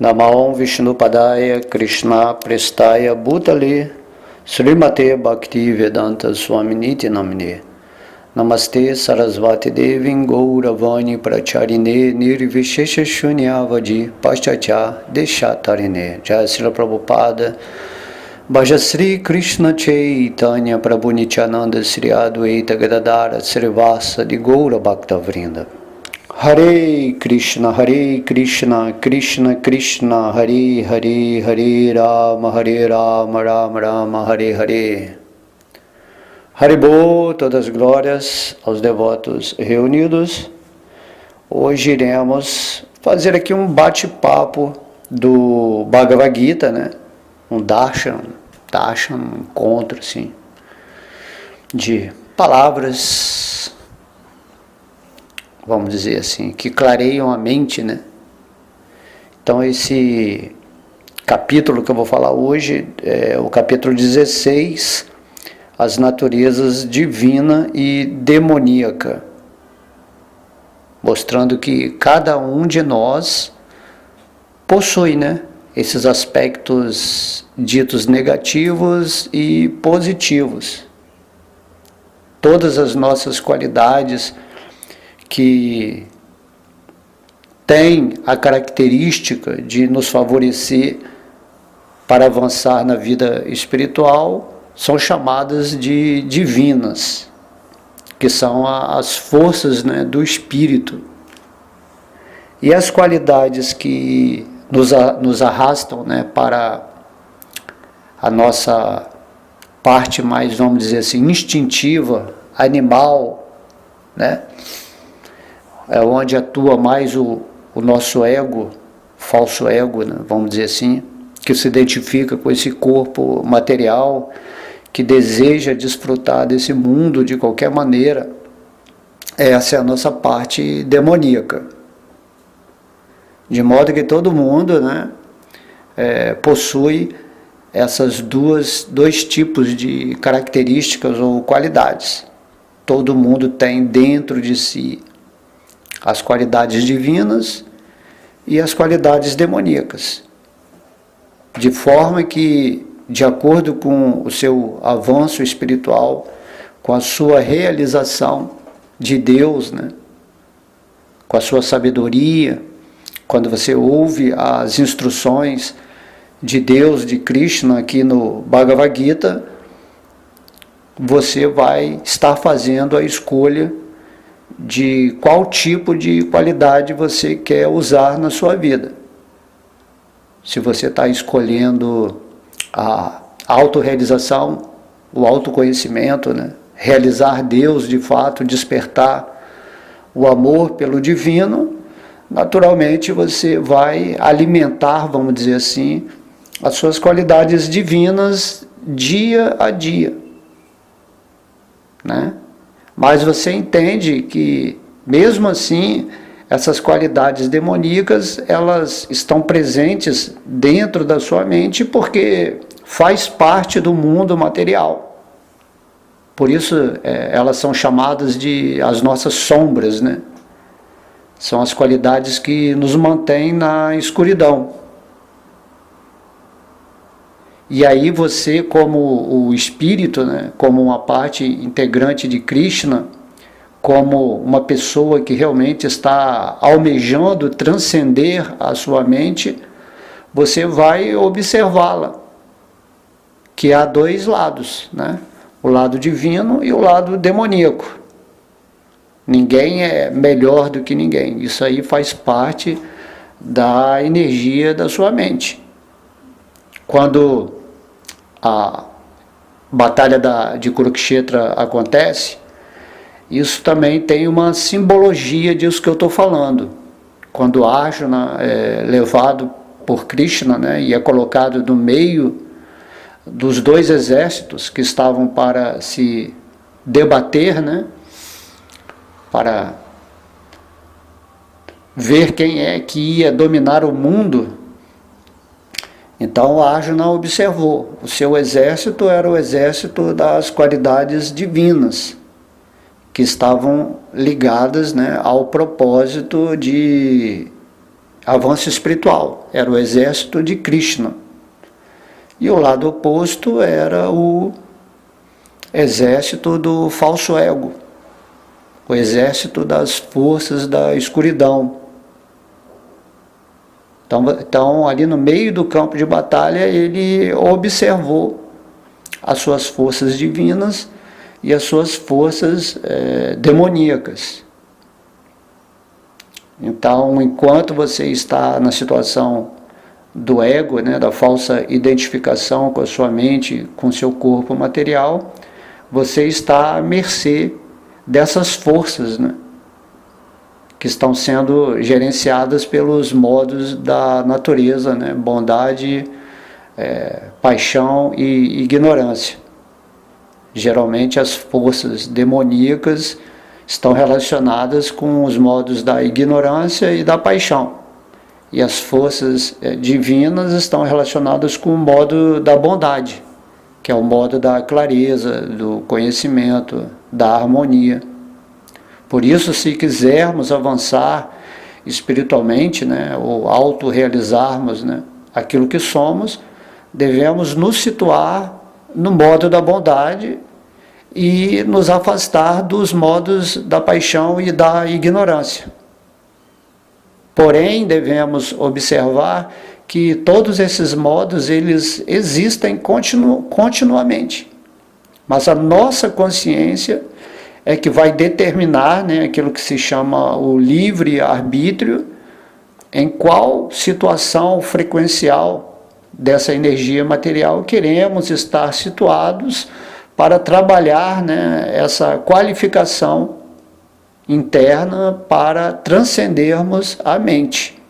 Namo Vishnupadaya Krishna Prestaya Bhutale Srimate Bhakti Vedanta Swaminiti Namine Namaste Sarasvati Devin Gauravani Pracharine Nirvishesha Shunyavadi Paschatya Deshatarine Jai Srila Prabhupada Bhajasri Krishna Chaitanya Prabhu Nityananda Sri Adwaita Gadadara Srivasa de Gaura Bhakta Vrinda Hare Krishna, Krishna Krishna, Hare Hare, Hare Rama, Rama Rama, Hare Hare. Haribol, todas as glórias aos devotos reunidos. Hoje iremos fazer aqui um bate-papo do Bhagavad Gita, né? Um darshan, um encontro, assim, de palavras, vamos dizer assim, que clareiam a mente, né? Então esse capítulo que eu vou falar hoje é o capítulo 16, as naturezas divina e demoníaca, mostrando que cada um de nós possui, né, esses aspectos ditos negativos e positivos. Todas as nossas qualidades que têm a característica de nos favorecer para avançar na vida espiritual são chamadas de divinas, que são as forças, né, do espírito. E as qualidades que nos arrastam, né, para a nossa parte mais, vamos dizer assim, instintiva, animal, né? É onde atua mais o nosso ego, falso ego, né, vamos dizer assim, que se identifica com esse corpo material, que deseja desfrutar desse mundo de qualquer maneira. Essa é a nossa parte demoníaca. De modo que todo mundo, né, possui essas dois tipos de características ou qualidades. Todo mundo tem dentro de si as qualidades divinas e as qualidades demoníacas. De forma que, de acordo com o seu avanço espiritual, com a sua realização de Deus, né, com a sua sabedoria, quando você ouve as instruções de Deus, de Krishna, aqui no Bhagavad Gita, você vai estar fazendo a escolha de qual tipo de qualidade você quer usar na sua vida. Se você está escolhendo a autorrealização, o autoconhecimento, né? Realizar Deus de fato, despertar o amor pelo divino, naturalmente você vai alimentar, vamos dizer assim, as suas qualidades divinas dia a dia, né? Mas você entende que, mesmo assim, essas qualidades demoníacas, elas estão presentes dentro da sua mente porque faz parte do mundo material. Por isso, elas são chamadas de as nossas sombras, né? São as qualidades que nos mantêm na escuridão. E aí você, como o espírito, né, como uma parte integrante de Krishna, como uma pessoa que realmente está almejando transcender a sua mente, você vai observá-la, que há dois lados, né? O lado divino e o lado demoníaco. Ninguém é melhor do que ninguém. Isso aí faz parte da energia da sua mente. Quando a batalha de Kurukshetra acontece, isso também tem uma simbologia disso que eu estou falando. Quando Arjuna é levado por Krishna, né, e é colocado no meio dos dois exércitos que estavam para se debater, né, para ver quem é que ia dominar o mundo. Então Arjuna observou, o seu exército era o exército das qualidades divinas, que estavam ligadas, né, ao propósito de avanço espiritual, era o exército de Krishna. E o lado oposto era o exército do falso ego, o exército das forças da escuridão. Então, ali no meio do campo de batalha, ele observou as suas forças divinas e as suas forças demoníacas. Então, enquanto você está na situação do ego, né, da falsa identificação com a sua mente, com o seu corpo material, você está à mercê dessas forças, né, que estão sendo gerenciadas pelos modos da natureza, né, bondade, paixão e ignorância. Geralmente as forças demoníacas estão relacionadas com os modos da ignorância e da paixão. E as forças divinas estão relacionadas com o modo da bondade, que é o modo da clareza, do conhecimento, da harmonia. Por isso, se quisermos avançar espiritualmente, né, ou autorrealizarmos, né, aquilo que somos, devemos nos situar no modo da bondade e nos afastar dos modos da paixão e da ignorância. Porém, devemos observar que todos esses modos, eles existem continuamente. Mas a nossa consciência é que vai determinar, né, aquilo que se chama o livre-arbítrio, em qual situação frequencial dessa energia material queremos estar situados para trabalhar, né, essa qualificação interna para transcendermos a mente.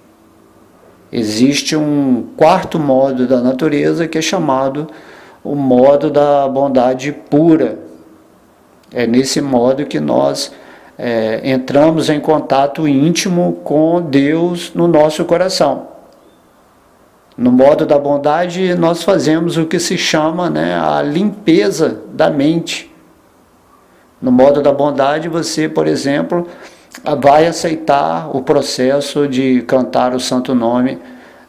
Existe um quarto modo da natureza que é chamado o modo da bondade pura. É nesse modo que nós entramos em contato íntimo com Deus no nosso coração. No modo da bondade, nós fazemos o que se chama, né, a limpeza da mente. No modo da bondade, você, por exemplo, vai aceitar o processo de cantar o santo nome,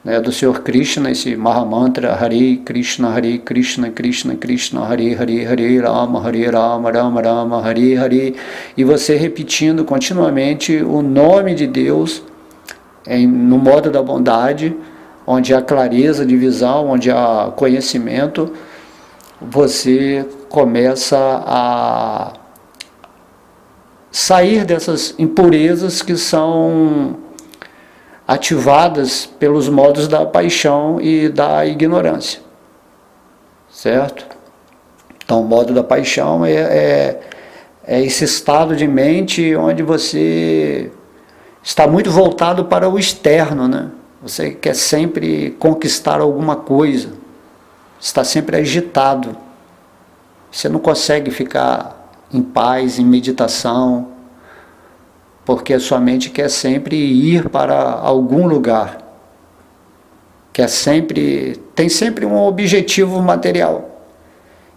né, do Senhor Krishna, esse Mahamantra, Hare Krishna, Krishna Krishna, Hare Hare, Hare Rama, Rama Rama, Hare Hare, e você repetindo continuamente o nome de Deus no modo da bondade, onde há clareza de visão, onde há conhecimento, você começa a sair dessas impurezas que são ativadas pelos modos da paixão e da ignorância, certo? Então, o modo da paixão é esse estado de mente onde você está muito voltado para o externo, né? Você quer sempre conquistar alguma coisa, está sempre agitado, você não consegue ficar em paz, em meditação, porque a sua mente quer sempre ir para algum lugar, tem sempre um objetivo material.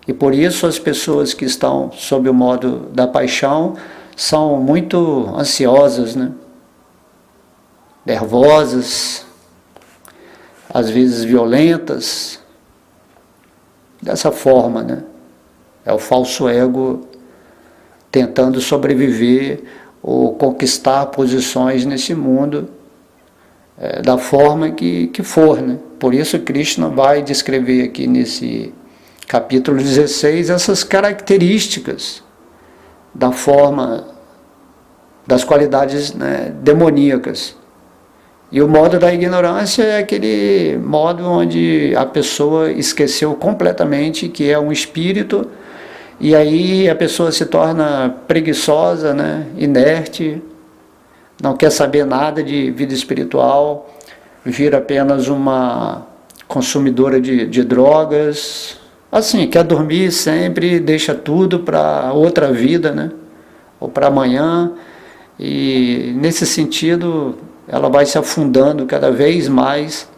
E por isso as pessoas que estão sob o modo da paixão são muito ansiosas, né? Nervosas, às vezes violentas, dessa forma, né? É o falso ego tentando sobreviver ou conquistar posições nesse mundo da forma que for, né? Por isso Krishna vai descrever aqui nesse capítulo 16 essas características da forma, das qualidades, né, demoníacas. E o modo da ignorância é aquele modo onde a pessoa esqueceu completamente que é um espírito, e aí a pessoa se torna preguiçosa, né, inerte, não quer saber nada de vida espiritual, vira apenas uma consumidora de drogas, assim, quer dormir sempre, deixa tudo para outra vida, né, ou para amanhã, e nesse sentido ela vai se afundando cada vez mais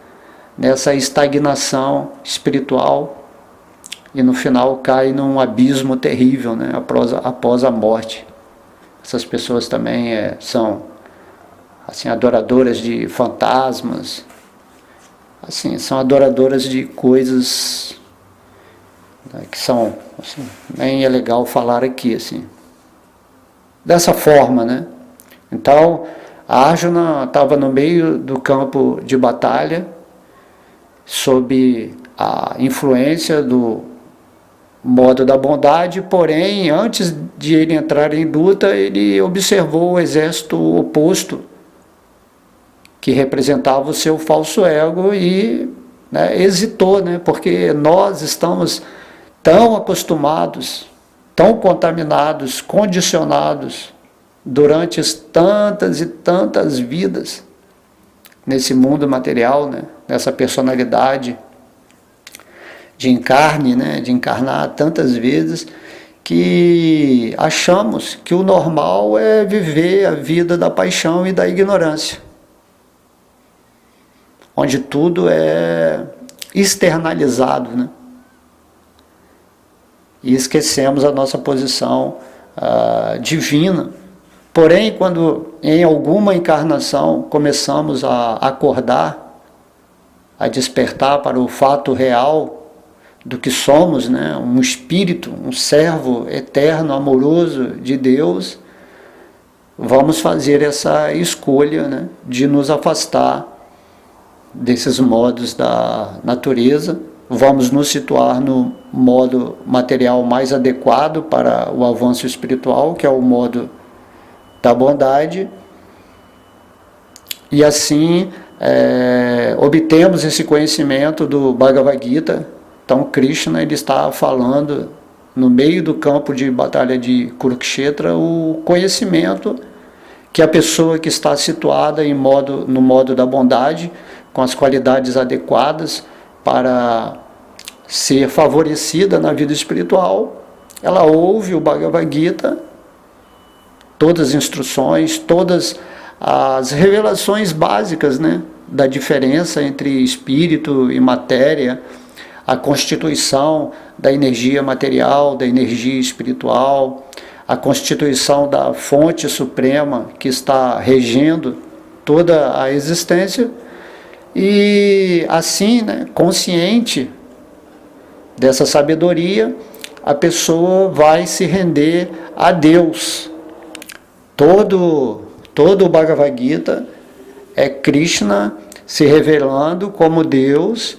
nessa estagnação espiritual e no final cai num abismo terrível, né, após a morte. Essas pessoas também são assim, adoradoras de fantasmas, assim, são adoradoras de coisas, né, que são, assim, nem é legal falar aqui, assim, dessa forma, né? Então, a Arjuna estava no meio do campo de batalha, sob a influência do modo da bondade, porém, antes de ele entrar em luta, ele observou o exército oposto, que representava o seu falso ego, e, né, hesitou, né, porque nós estamos tão acostumados, tão contaminados, condicionados, durante tantas e tantas vidas, nesse mundo material, né, nessa personalidade de encarne, né, de encarnar tantas vezes, que achamos que o normal é viver a vida da paixão e da ignorância, onde tudo é externalizado, né? E esquecemos a nossa posição divina. Porém, quando em alguma encarnação começamos a acordar, a despertar para o fato real do que somos, né? Um espírito, um servo eterno, amoroso de Deus, vamos fazer essa escolha, né, de nos afastar desses modos da natureza, vamos nos situar no modo material mais adequado para o avanço espiritual, que é o modo da bondade, e assim obtemos esse conhecimento do Bhagavad Gita. Então Krishna, ele está falando no meio do campo de batalha de Kurukshetra o conhecimento que a pessoa que está situada no modo da bondade, com as qualidades adequadas para ser favorecida na vida espiritual, ela ouve o Bhagavad Gita, todas as instruções, todas as revelações básicas, né, da diferença entre espírito e matéria, a constituição da energia material, da energia espiritual, a constituição da fonte suprema que está regendo toda a existência, e assim, né, consciente dessa sabedoria, a pessoa vai se render a Deus. Todo o Bhagavad Gita é Krishna se revelando como Deus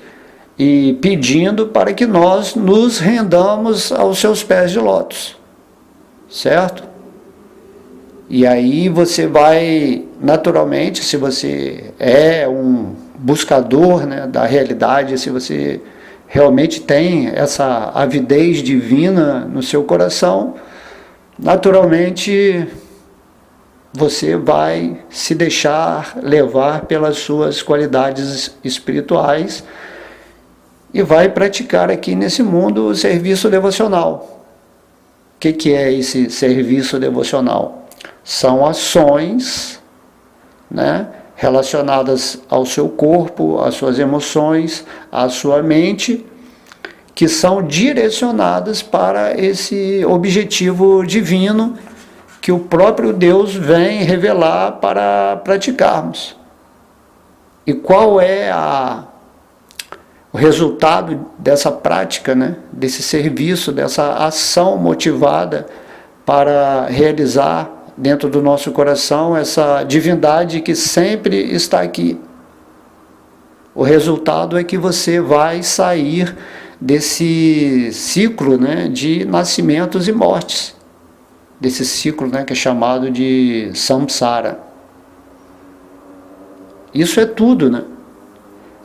e pedindo para que nós nos rendamos aos seus pés de lótus, certo? E aí você vai, naturalmente, se você é um buscador, né, da realidade, se você realmente tem essa avidez divina no seu coração, naturalmente você vai se deixar levar pelas suas qualidades espirituais e vai praticar aqui nesse mundo o serviço devocional. O que é esse serviço devocional? São ações, né, relacionadas ao seu corpo, às suas emoções, à sua mente, que são direcionadas para esse objetivo divino que o próprio Deus vem revelar para praticarmos. E qual é o resultado dessa prática, né, desse serviço, dessa ação motivada para realizar dentro do nosso coração essa divindade que sempre está aqui? O resultado é que você vai sair desse ciclo, né, de nascimentos e mortes, desse ciclo, né, que é chamado de samsara. Isso é tudo, né?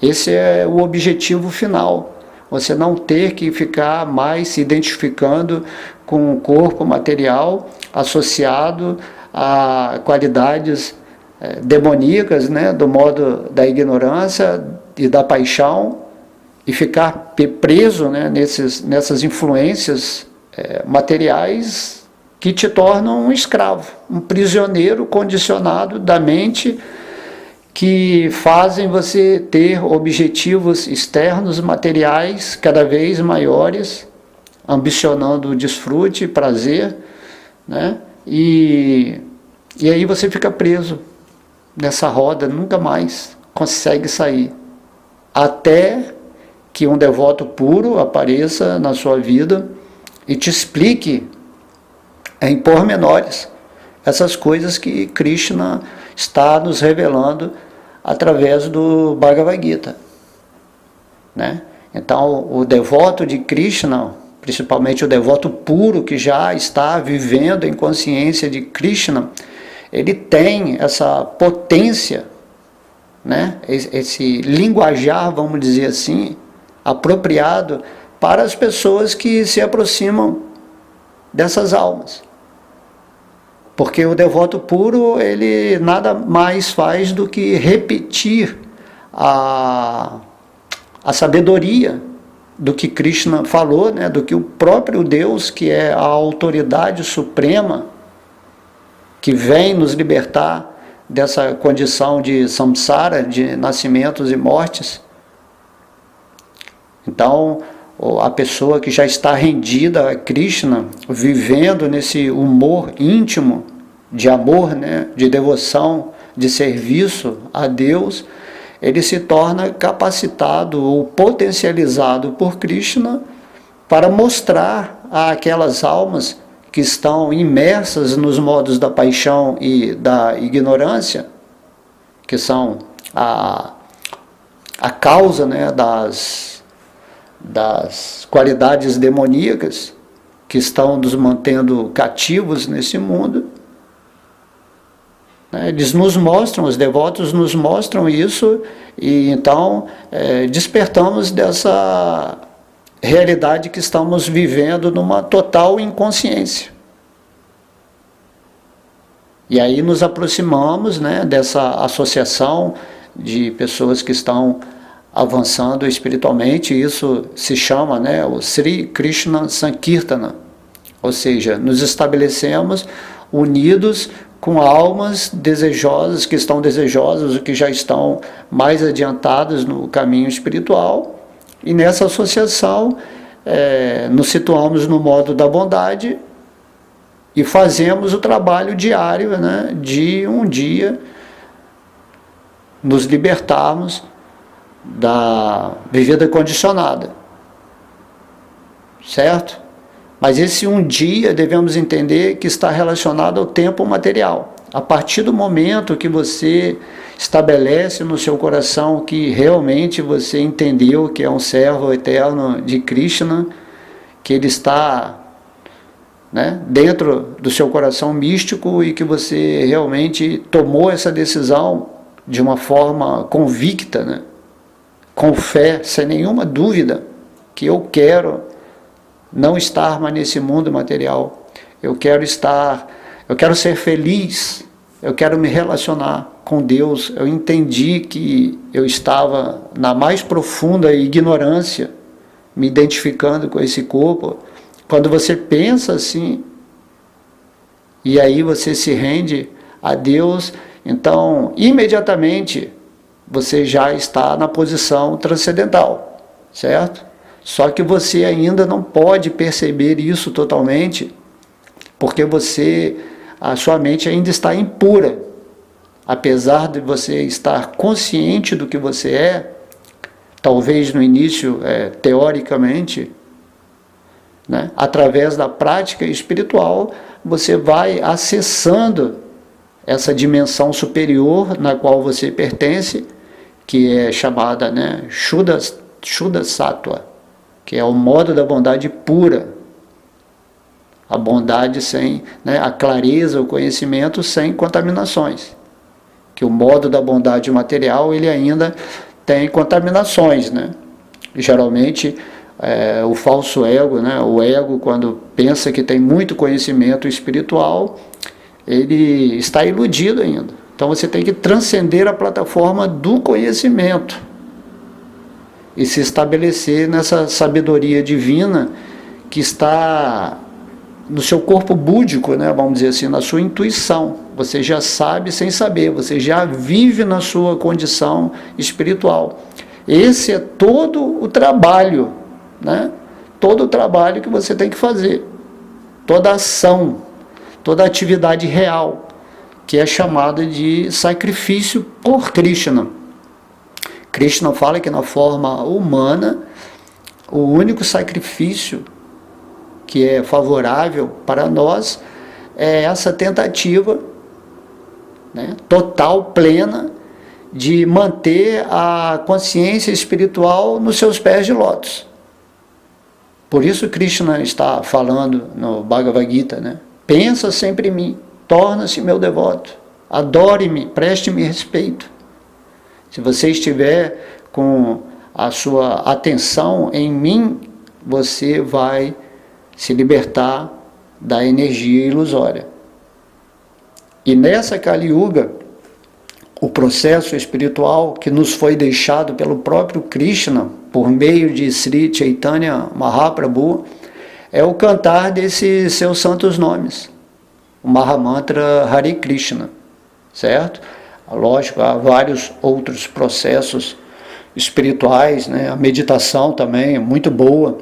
Esse é o objetivo final. Você não ter que ficar mais se identificando com o corpo material associado a qualidades demoníacas, né, do modo da ignorância e da paixão, e ficar preso, né, nessas influências materiais que te tornam um escravo, um prisioneiro condicionado da mente, que fazem você ter objetivos externos, materiais, cada vez maiores, ambicionando desfrute, prazer, né? E aí você fica preso nessa roda, nunca mais consegue sair. Até que um devoto puro apareça na sua vida e te explique em pormenores essas coisas que Krishna está nos revelando através do Bhagavad Gita, né? Então, o devoto de Krishna, principalmente o devoto puro que já está vivendo em consciência de Krishna, ele tem essa potência, né? Esse linguajar, vamos dizer assim, apropriado para as pessoas que se aproximam dessas almas. Porque o devoto puro, ele nada mais faz do que repetir a sabedoria do que Krishna falou, né? Do que o próprio Deus, que é a autoridade suprema, que vem nos libertar dessa condição de samsara, de nascimentos e mortes. Então, a pessoa que já está rendida a Krishna, vivendo nesse humor íntimo de amor, né, de devoção, de serviço a Deus, ele se torna capacitado ou potencializado por Krishna para mostrar àquelas almas que estão imersas nos modos da paixão e da ignorância, que são a causa, né, das qualidades demoníacas que estão nos mantendo cativos nesse mundo. Eles nos mostram, os devotos nos mostram isso, e então despertamos dessa realidade que estamos vivendo numa total inconsciência. E aí nos aproximamos, né, dessa associação de pessoas que estão avançando espiritualmente. Isso se chama, né, o Sri Krishna Sankirtana, ou seja, nos estabelecemos unidos com almas desejosas, que estão desejosas, ou que já estão mais adiantadas no caminho espiritual, e nessa associação nos situamos no modo da bondade e fazemos o trabalho diário, né, de um dia nos libertarmos da vivida condicionada, certo? Mas esse um dia devemos entender que está relacionado ao tempo material. A partir do momento que você estabelece no seu coração que realmente você entendeu que é um servo eterno de Krishna, que ele está, né, dentro do seu coração místico, e que você realmente tomou essa decisão de uma forma convicta, né, com fé, sem nenhuma dúvida, que eu quero não estar mais nesse mundo material, eu quero ser feliz, eu quero me relacionar com Deus. Eu entendi que eu estava na mais profunda ignorância, me identificando com esse corpo. Quando você pensa assim, e aí você se rende a Deus, então imediatamente você já está na posição transcendental, certo? Só que você ainda não pode perceber isso totalmente, porque a sua mente ainda está impura. Apesar de você estar consciente do que você é, talvez no início, teoricamente, né, através da prática espiritual, você vai acessando essa dimensão superior na qual você pertence, que é chamada, né, Shuddha Sattva, que é o modo da bondade pura, a bondade sem, né, a clareza, o conhecimento sem contaminações. Que o modo da bondade material, ele ainda tem contaminações, né? Geralmente o falso ego, né, o ego, quando pensa que tem muito conhecimento espiritual, ele está iludido ainda. Então você tem que transcender a plataforma do conhecimento e se estabelecer nessa sabedoria divina que está no seu corpo búdico, né, vamos dizer assim, na sua intuição. Você já sabe sem saber, você já vive na sua condição espiritual. Esse é todo o trabalho, né? Todo o trabalho que você tem que fazer, toda a ação, toda a atividade real que é chamada de sacrifício por Krishna. Krishna fala que na forma humana, o único sacrifício que é favorável para nós é essa tentativa, né, total, plena, de manter a consciência espiritual nos seus pés de lótus. Por isso Krishna está falando no Bhagavad Gita, né? Pensa sempre em mim, torna-se meu devoto, adore-me, preste-me respeito. Se você estiver com a sua atenção em mim, você vai se libertar da energia ilusória. E nessa Kali Yuga, o processo espiritual que nos foi deixado pelo próprio Krishna, por meio de Sri Chaitanya Mahaprabhu, é o cantar desses seus santos nomes, o Mahamantra Hare Krishna, certo? Lógico, há vários outros processos espirituais, né? A meditação também é muito boa.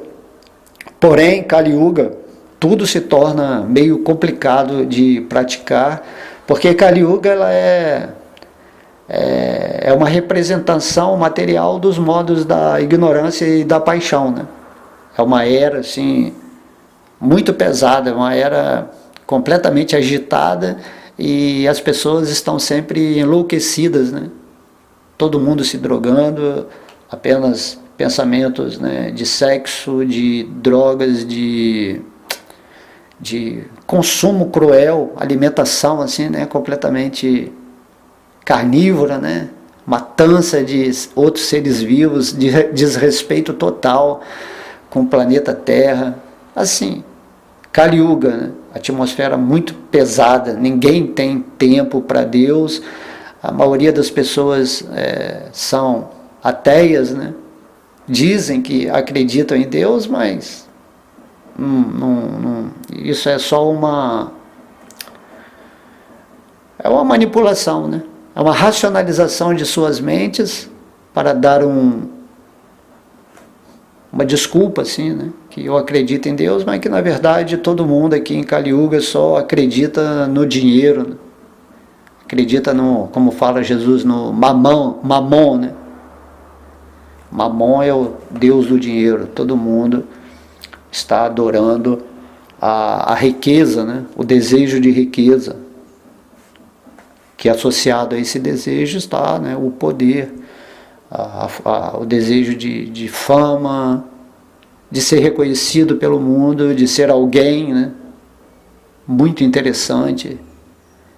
Porém, Kali Yuga, tudo se torna meio complicado de praticar, porque Kali Yuga ela é uma representação material dos modos da ignorância e da paixão, né? É uma era assim muito pesada, uma era completamente agitada, e as pessoas estão sempre enlouquecidas, né? Todo mundo se drogando, apenas pensamentos, né, de sexo, de drogas, de consumo cruel, alimentação assim, né, completamente carnívora, né, matança de outros seres vivos, desrespeito total com o planeta Terra, assim, Kali Yuga, né? Atmosfera muito pesada, ninguém tem tempo para Deus, a maioria das pessoas são ateias, né? Dizem que acreditam em Deus, mas isso é só uma manipulação, né? É uma racionalização de suas mentes para dar uma desculpa, assim, né? Que eu acredito em Deus, mas que na verdade todo mundo aqui em Kali Yuga só acredita no dinheiro, né? Acredita no, como fala Jesus, no mamon, né? Mamon é o Deus do dinheiro. Todo mundo está adorando a riqueza, né? O desejo de riqueza, que associado a esse desejo está, né, o poder, o desejo de fama, de ser reconhecido pelo mundo, de ser alguém, né, muito interessante.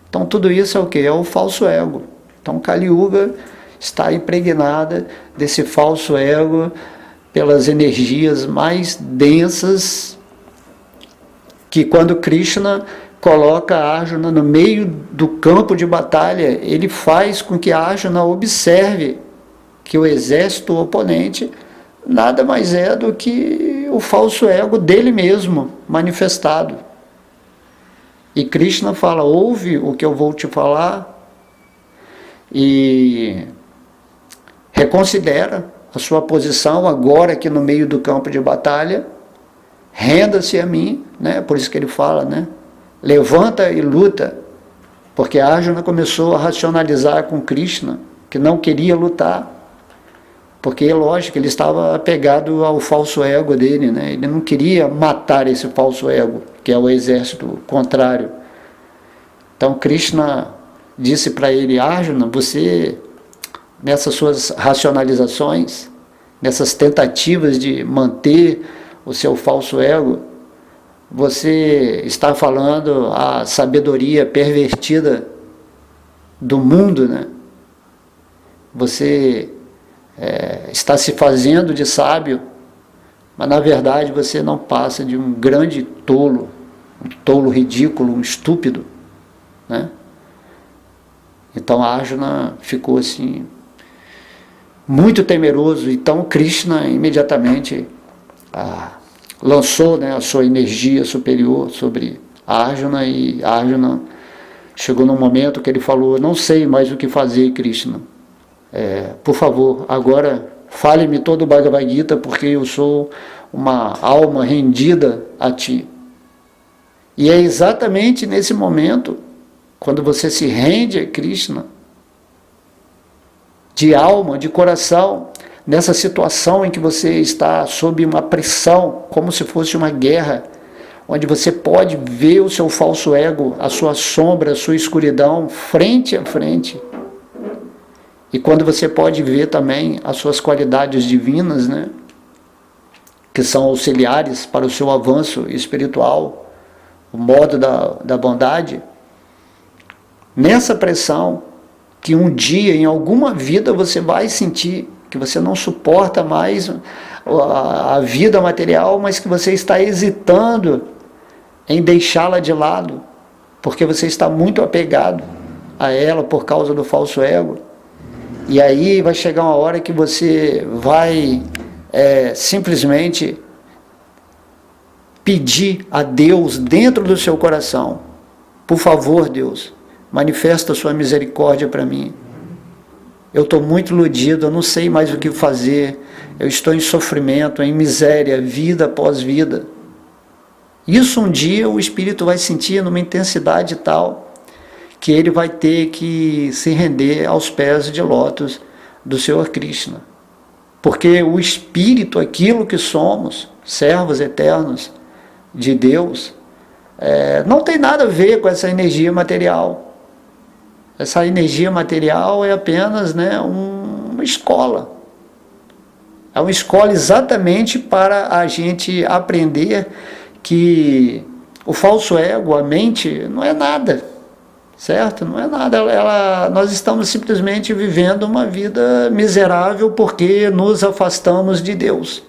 Então tudo isso é o que? É o falso ego. Então Kali Yuga está impregnada desse falso ego pelas energias mais densas, que quando Krishna coloca Arjuna no meio do campo de batalha, ele faz com que Arjuna observe que o exército oponente nada mais é do que o falso ego dele mesmo manifestado. E Krishna fala: ouve o que eu vou te falar e reconsidera a sua posição agora aqui no meio do campo de batalha, renda-se a mim, né? Por isso que ele fala, né? Levanta e luta, porque Arjuna começou a racionalizar com Krishna que não queria lutar, porque, lógico, ele estava apegado ao falso ego dele, né? Ele não queria matar esse falso ego, que é o exército contrário. Então Krishna disse para ele: Arjuna, você, nessas suas racionalizações, nessas tentativas de manter o seu falso ego, você está falando a sabedoria pervertida do mundo, né? Você está se fazendo de sábio, mas na verdade você não passa de um grande tolo, um tolo ridículo, um estúpido, né? Então Arjuna ficou assim muito temeroso. Então Krishna imediatamente lançou, né, a sua energia superior sobre Arjuna, e Arjuna chegou num momento que ele falou: não sei mais o que fazer, Krishna, por favor, agora fale-me todo o Bhagavad Gita, porque eu sou uma alma rendida a ti. E é exatamente nesse momento quando você se rende a Krishna, de alma, de coração, nessa situação em que você está sob uma pressão, como se fosse uma guerra, onde você pode ver o seu falso ego, a sua sombra, a sua escuridão, frente a frente. E quando você pode ver também as suas qualidades divinas, né, que são auxiliares para o seu avanço espiritual, o modo da bondade, nessa pressão, que um dia, em alguma vida, você vai sentir que você não suporta mais a vida material, mas que você está hesitando em deixá-la de lado, porque você está muito apegado a ela por causa do falso ego. E aí vai chegar uma hora que você vai simplesmente pedir a Deus dentro do seu coração: por favor, Deus, manifesta a sua misericórdia para mim. Eu estou muito iludido, eu não sei mais o que fazer, eu estou em sofrimento, em miséria, vida após vida. Isso um dia o espírito vai sentir numa intensidade tal que ele vai ter que se render aos pés de lótus do Senhor Krishna. Porque o espírito, aquilo que somos, servos eternos de Deus, não tem nada a ver com essa energia material. Essa energia material é apenas, né, uma escola. É uma escola exatamente para a gente aprender que o falso ego, a mente, não é nada, certo? Não é nada. Nós estamos simplesmente vivendo uma vida miserável porque nos afastamos de Deus.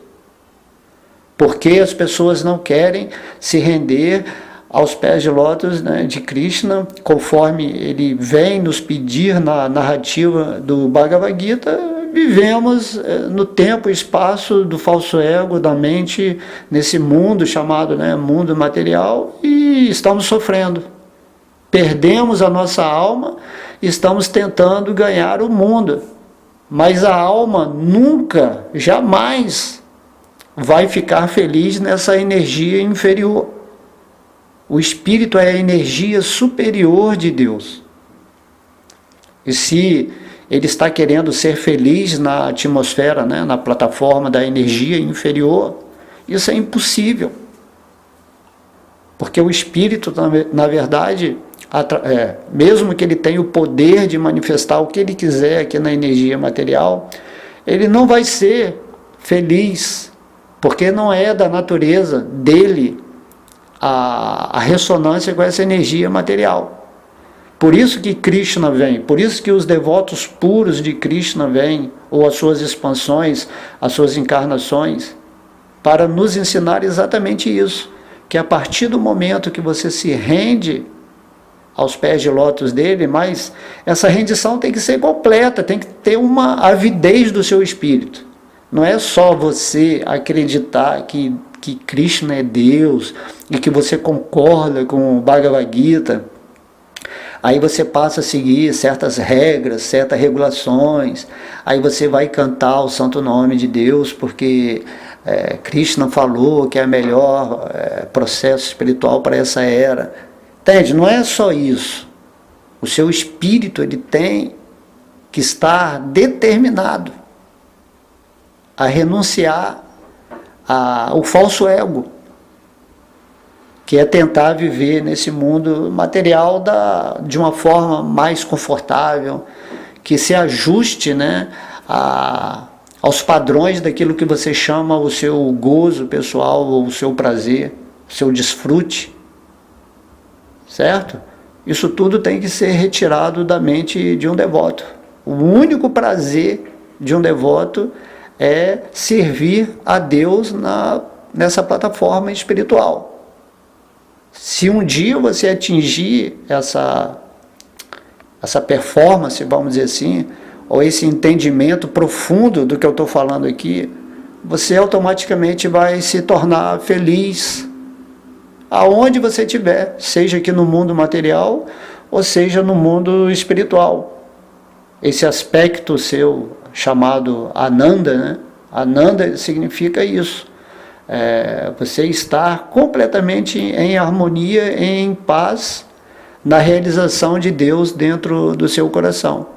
Porque as pessoas não querem se render aos pés de lótus, né, de Krishna, conforme ele vem nos pedir na narrativa do Bhagavad Gita. Vivemos no tempo e espaço do falso ego, da mente, nesse mundo chamado, né, mundo material, e estamos sofrendo. Perdemos a nossa alma e estamos tentando ganhar o mundo. Mas a alma nunca, jamais vai ficar feliz nessa energia inferior. O espírito é a energia superior de Deus. E se ele está querendo ser feliz na atmosfera, né, na plataforma da energia inferior, isso é impossível. Porque o espírito, na verdade, mesmo que ele tenha o poder de manifestar o que ele quiser aqui na energia material, ele não vai ser feliz, porque não é da natureza dele a ressonância com essa energia material. Por isso que Krishna vem, por isso que os devotos puros de Krishna vêm, ou as suas expansões, as suas encarnações, para nos ensinar exatamente isso, que a partir do momento que você se rende aos pés de lótus dele, mas essa rendição tem que ser completa, tem que ter uma avidez do seu espírito. Não é só você acreditar que Krishna é Deus e que você concorda com o Bhagavad Gita. Aí você passa a seguir certas regras, certas regulações. Aí você vai cantar o santo nome de Deus porque Krishna falou que é o melhor processo espiritual para essa era. Entende? Não é só isso. O seu espírito ele tem que estar determinado a renunciar ao falso ego, que é tentar viver nesse mundo material de uma forma mais confortável, que se ajuste, né, aos padrões daquilo que você chama o seu gozo pessoal, ou o seu prazer, o seu desfrute, certo? Isso tudo tem que ser retirado da mente de um devoto. O único prazer de um devoto é servir a Deus nessa plataforma espiritual. Se um dia você atingir essa performance, vamos dizer assim, ou esse entendimento profundo do que eu estou falando aqui, você automaticamente vai se tornar feliz aonde você estiver, seja aqui no mundo material ou seja no mundo espiritual. Esse aspecto seu chamado Ananda, né? Ananda significa isso. Você estar completamente em harmonia, em paz, na realização de Deus dentro do seu coração.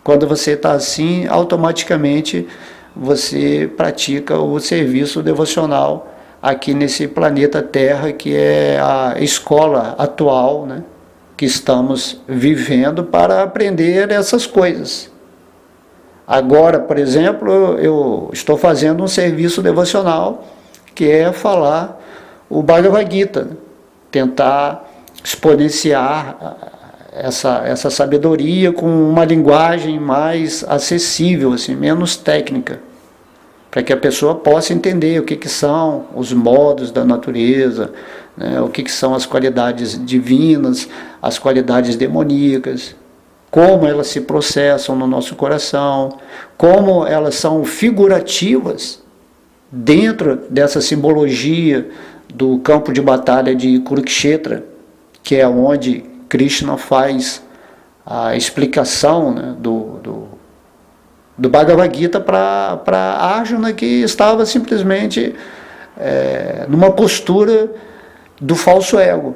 Quando você está assim, automaticamente você pratica o serviço devocional aqui nesse planeta Terra, que é a escola atual, né, que estamos vivendo para aprender essas coisas. Agora, por exemplo, eu estou fazendo um serviço devocional que é falar o Bhagavad Gita, tentar exponenciar essa sabedoria com uma linguagem mais acessível, assim, menos técnica, para que a pessoa possa entender o que são os modos da natureza, né, o que são as qualidades divinas, as qualidades demoníacas, como elas se processam no nosso coração, como elas são figurativas dentro dessa simbologia do campo de batalha de Kurukshetra, que é onde Krishna faz a explicação, né, do Bhagavad Gita para Arjuna, que estava simplesmente numa postura do falso ego.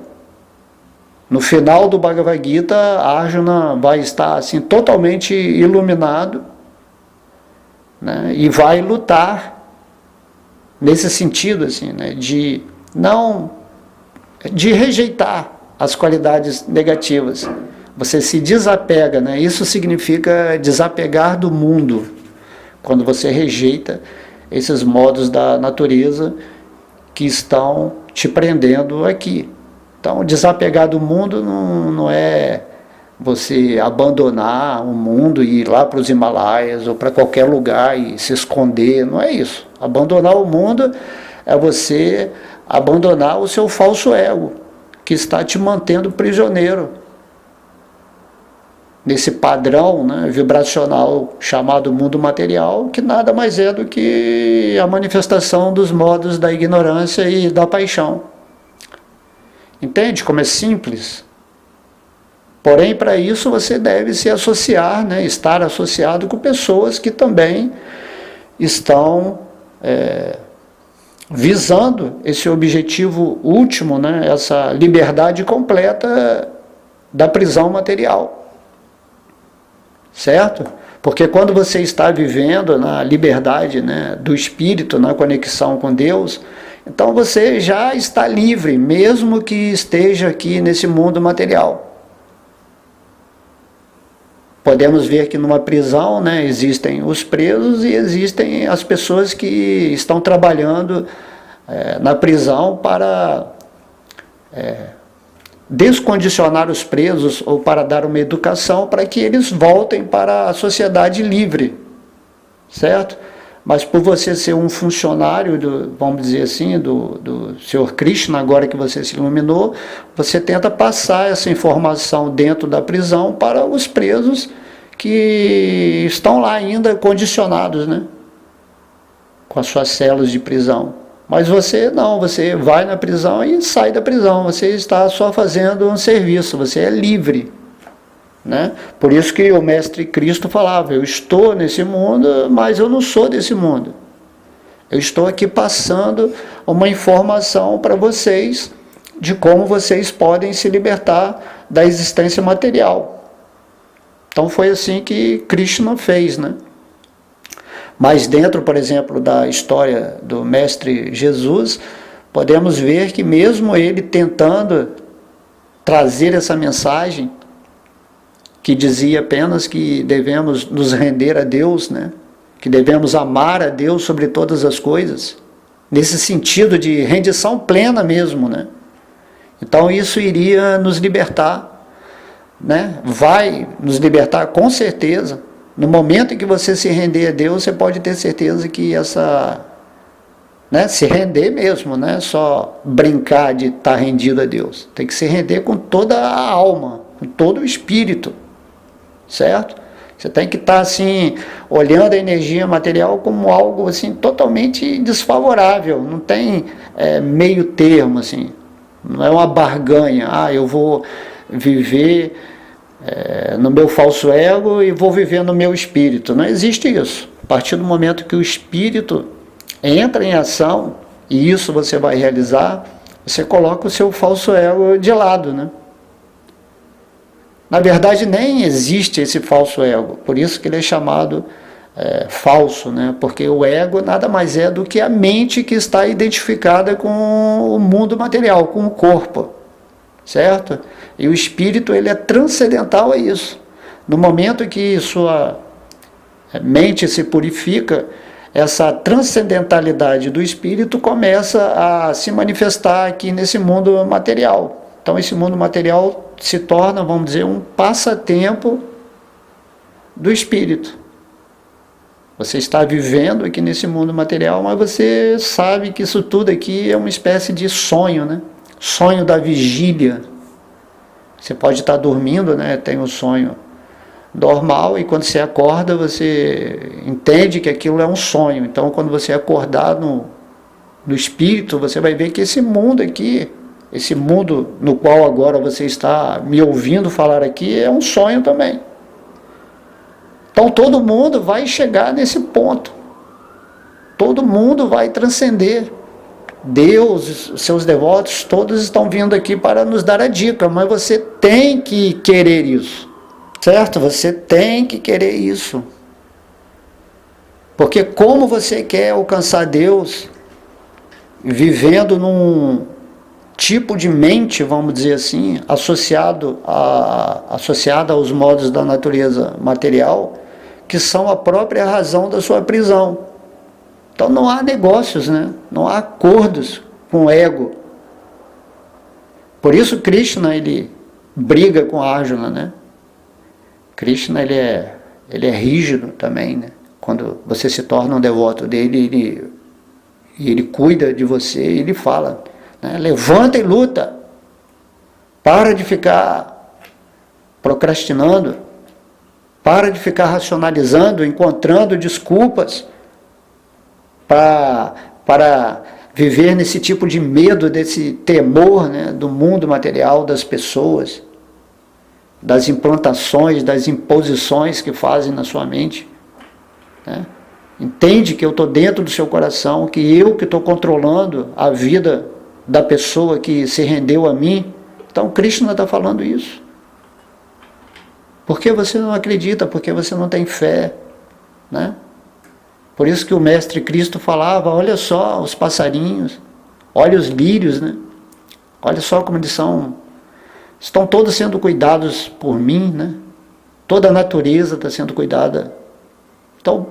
No final do Bhagavad Gita, Arjuna vai estar assim, totalmente iluminado, né, e vai lutar nesse sentido, assim, né, de rejeitar as qualidades negativas. Você se desapega, né? Isso significa desapegar do mundo, quando você rejeita esses modos da natureza que estão te prendendo aqui. Então, desapegar do mundo não é você abandonar o mundo e ir lá para os Himalaias ou para qualquer lugar e se esconder, não é isso. Abandonar o mundo é você abandonar o seu falso ego, que está te mantendo prisioneiro nesse padrão, né, vibracional chamado mundo material, que nada mais é do que a manifestação dos modos da ignorância e da paixão. Entende como é simples? Porém, para isso você deve se associar, né, estar associado com pessoas que também estão visando esse objetivo último, né, essa liberdade completa da prisão material. Certo? Porque quando você está vivendo na liberdade, né, do espírito, na conexão com Deus, então você já está livre, mesmo que esteja aqui nesse mundo material. Podemos ver que numa prisão, né, existem os presos e existem as pessoas que estão trabalhando na prisão para descondicionar os presos ou para dar uma educação para que eles voltem para a sociedade livre, certo? Mas por você ser um funcionário, vamos dizer assim, do Senhor Krishna, agora que você se iluminou, você tenta passar essa informação dentro da prisão para os presos que estão lá ainda condicionados, né, com as suas celas de prisão. Mas você não, você vai na prisão e sai da prisão, você está só fazendo um serviço, você é livre, né? Por isso que o Mestre Cristo falava, eu estou nesse mundo, mas eu não sou desse mundo. Eu estou aqui passando uma informação para vocês de como vocês podem se libertar da existência material. Então foi assim que Krishna fez, né? Mas dentro, por exemplo, da história do Mestre Jesus, podemos ver que mesmo ele tentando trazer essa mensagem, que dizia apenas que devemos nos render a Deus, né? Que devemos amar a Deus sobre todas as coisas, nesse sentido de rendição plena mesmo, né? Então isso iria nos libertar, né? Vai nos libertar com certeza. No momento em que você se render a Deus, você pode ter certeza que né, se render mesmo, não é só brincar de estar rendido a Deus. Tem que se render com toda a alma, com todo o espírito, certo? Você tem que estar assim, olhando a energia material como algo assim, totalmente desfavorável. Não tem meio termo, assim. Não é uma barganha. Eu vou viver no meu falso ego e vou viver no meu espírito. Não existe isso. A partir do momento que o espírito entra em ação, e isso você vai realizar, você coloca o seu falso ego de lado, né? Na verdade, nem existe esse falso ego, por isso que ele é chamado falso, né? Porque o ego nada mais é do que a mente que está identificada com o mundo material, com o corpo, certo? E o espírito, ele é transcendental a isso. No momento que sua mente se purifica, essa transcendentalidade do espírito começa a se manifestar aqui nesse mundo material. Então esse mundo material se torna, vamos dizer, um passatempo do espírito. Você está vivendo aqui nesse mundo material, mas você sabe que isso tudo aqui é uma espécie de sonho, né? Sonho da vigília. Você pode estar dormindo, né? Tem um sonho normal, e quando você acorda, você entende que aquilo é um sonho. Então, quando você acordar no espírito, você vai ver que esse mundo aqui, esse mundo no qual agora você está me ouvindo falar aqui, é um sonho também. Então todo mundo vai chegar nesse ponto. Todo mundo vai transcender. Deus, seus devotos, todos estão vindo aqui para nos dar a dica, mas você tem que querer isso. Certo? Você tem que querer isso. Porque como você quer alcançar Deus vivendo num tipo de mente, vamos dizer assim, associada aos modos da natureza material, que são a própria razão da sua prisão. Então não há negócios, né? Não há acordos com o ego. Por isso Krishna, ele briga com Arjuna, né? Krishna, ele é rígido também, né? Quando você se torna um devoto dele, ele cuida de você, e ele fala, né? Levanta e luta. Para de ficar procrastinando. Para de ficar racionalizando, encontrando desculpas para viver nesse tipo de medo, desse temor, né, do mundo material, das pessoas, das implantações, das imposições que fazem na sua mente. Né? Entende que eu estou dentro do seu coração, que eu que estou controlando a vida da pessoa que se rendeu a mim. Então Krishna está falando isso. Por que você não acredita? Porque você não tem fé, né? Por isso que o Mestre Cristo falava, olha só os passarinhos, olha os lírios, né? Olha só como eles estão todos sendo cuidados por mim, né? Toda a natureza está sendo cuidada. Então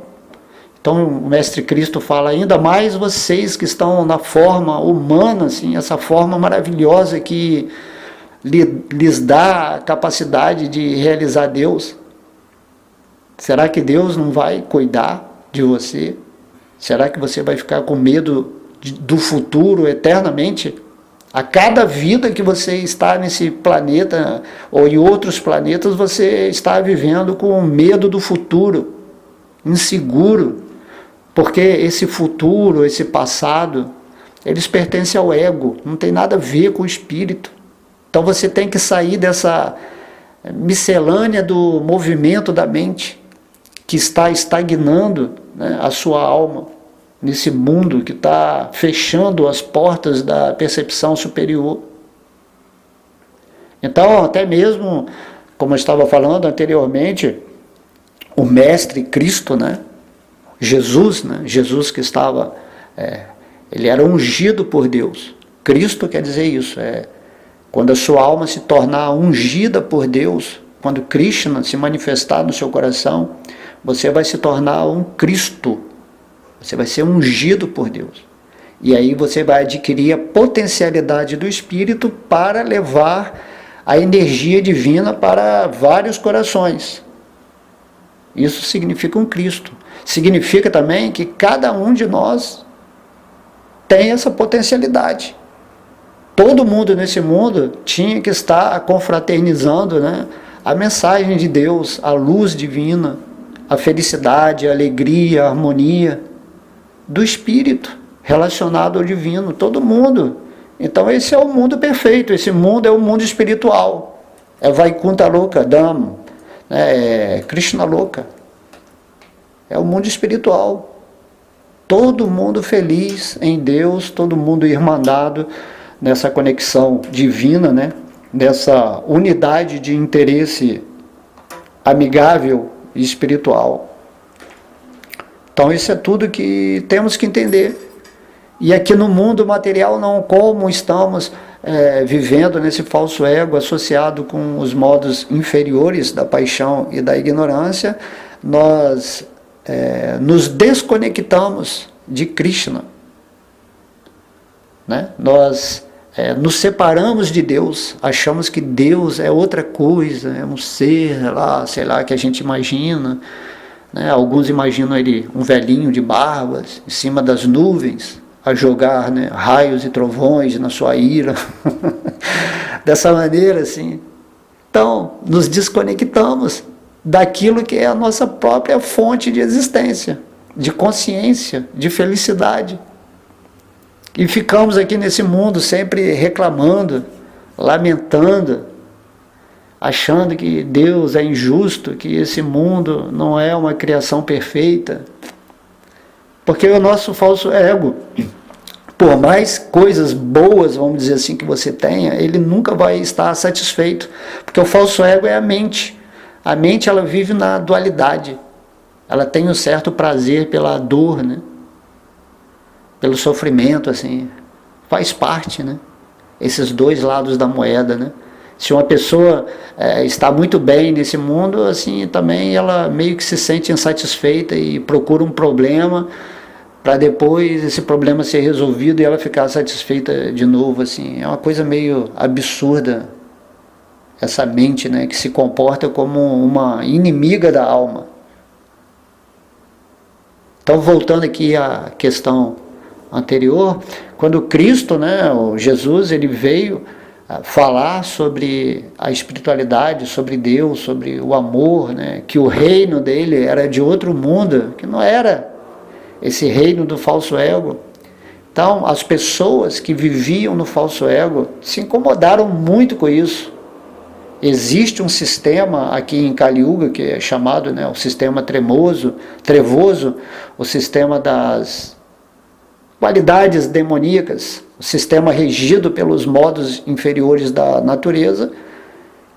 o Mestre Cristo fala, ainda mais vocês que estão na forma humana, assim, essa forma maravilhosa que lhes dá a capacidade de realizar Deus. Será que Deus não vai cuidar de você? Será que você vai ficar com medo do futuro eternamente? A cada vida que você está nesse planeta ou em outros planetas, você está vivendo com medo do futuro, inseguro, porque esse futuro, esse passado, eles pertencem ao ego, não tem nada a ver com o espírito. Então você tem que sair dessa miscelânea do movimento da mente que está estagnando, né, a sua alma nesse mundo que está fechando as portas da percepção superior. Então, até mesmo, como eu estava falando anteriormente, o Mestre Cristo, né, Jesus, né, Jesus que estava, ele era ungido por Deus. Cristo quer dizer isso, quando a sua alma se tornar ungida por Deus, quando Krishna se manifestar no seu coração, você vai se tornar um Cristo. Você vai ser ungido por Deus. E aí você vai adquirir a potencialidade do Espírito para levar a energia divina para vários corações. Isso significa um Cristo. Significa também que cada um de nós tem essa potencialidade. Todo mundo nesse mundo tinha que estar confraternizando, né, a mensagem de Deus, a luz divina, a felicidade, a alegria, a harmonia do Espírito relacionado ao divino, todo mundo. Então esse é o mundo perfeito, esse mundo é o mundo espiritual. É Vaikuntha Loka, Dham, é Krishna Loka. É o mundo espiritual. Todo mundo feliz em Deus, todo mundo irmandado nessa conexão divina, né? nessa unidade de interesse amigável e espiritual. Então isso é tudo que temos que entender. E aqui no mundo material não, como estamos vivendo nesse falso ego associado com os modos inferiores da paixão e da ignorância, nós nos desconectamos de Krishna, né? Nós nos separamos de Deus, achamos que Deus é outra coisa, é um ser lá, sei lá, que a gente imagina, né? Alguns imaginam ele um velhinho de barbas, em cima das nuvens, a jogar, né, raios e trovões na sua ira, dessa maneira assim. Então, nos desconectamos daquilo que é a nossa própria fonte de existência, de consciência, de felicidade. E ficamos aqui nesse mundo sempre reclamando, lamentando, achando que Deus é injusto, que esse mundo não é uma criação perfeita. Porque o nosso falso ego, por mais coisas boas, vamos dizer assim, que você tenha, ele nunca vai estar satisfeito. Porque o falso ego é a mente. A mente, ela vive na dualidade. Ela tem um certo prazer pela dor, né? Pelo sofrimento, assim. Faz parte, né? Esses dois lados da moeda, né? Se uma pessoa está muito bem nesse mundo, assim, também ela meio que se sente insatisfeita e procura um problema para depois esse problema ser resolvido e ela ficar satisfeita de novo, assim. É uma coisa meio absurda, essa mente, né, que se comporta como uma inimiga da alma. Então, voltando aqui à questão anterior, quando Cristo, né, o Jesus, ele veio falar sobre a espiritualidade, sobre Deus, sobre o amor, né, que o reino dele era de outro mundo, que não era esse reino do falso ego. Então, as pessoas que viviam no falso ego se incomodaram muito com isso. Existe um sistema aqui em Kali Yuga, que é chamado, né, o sistema trevoso, o sistema das qualidades demoníacas, o sistema regido pelos modos inferiores da natureza,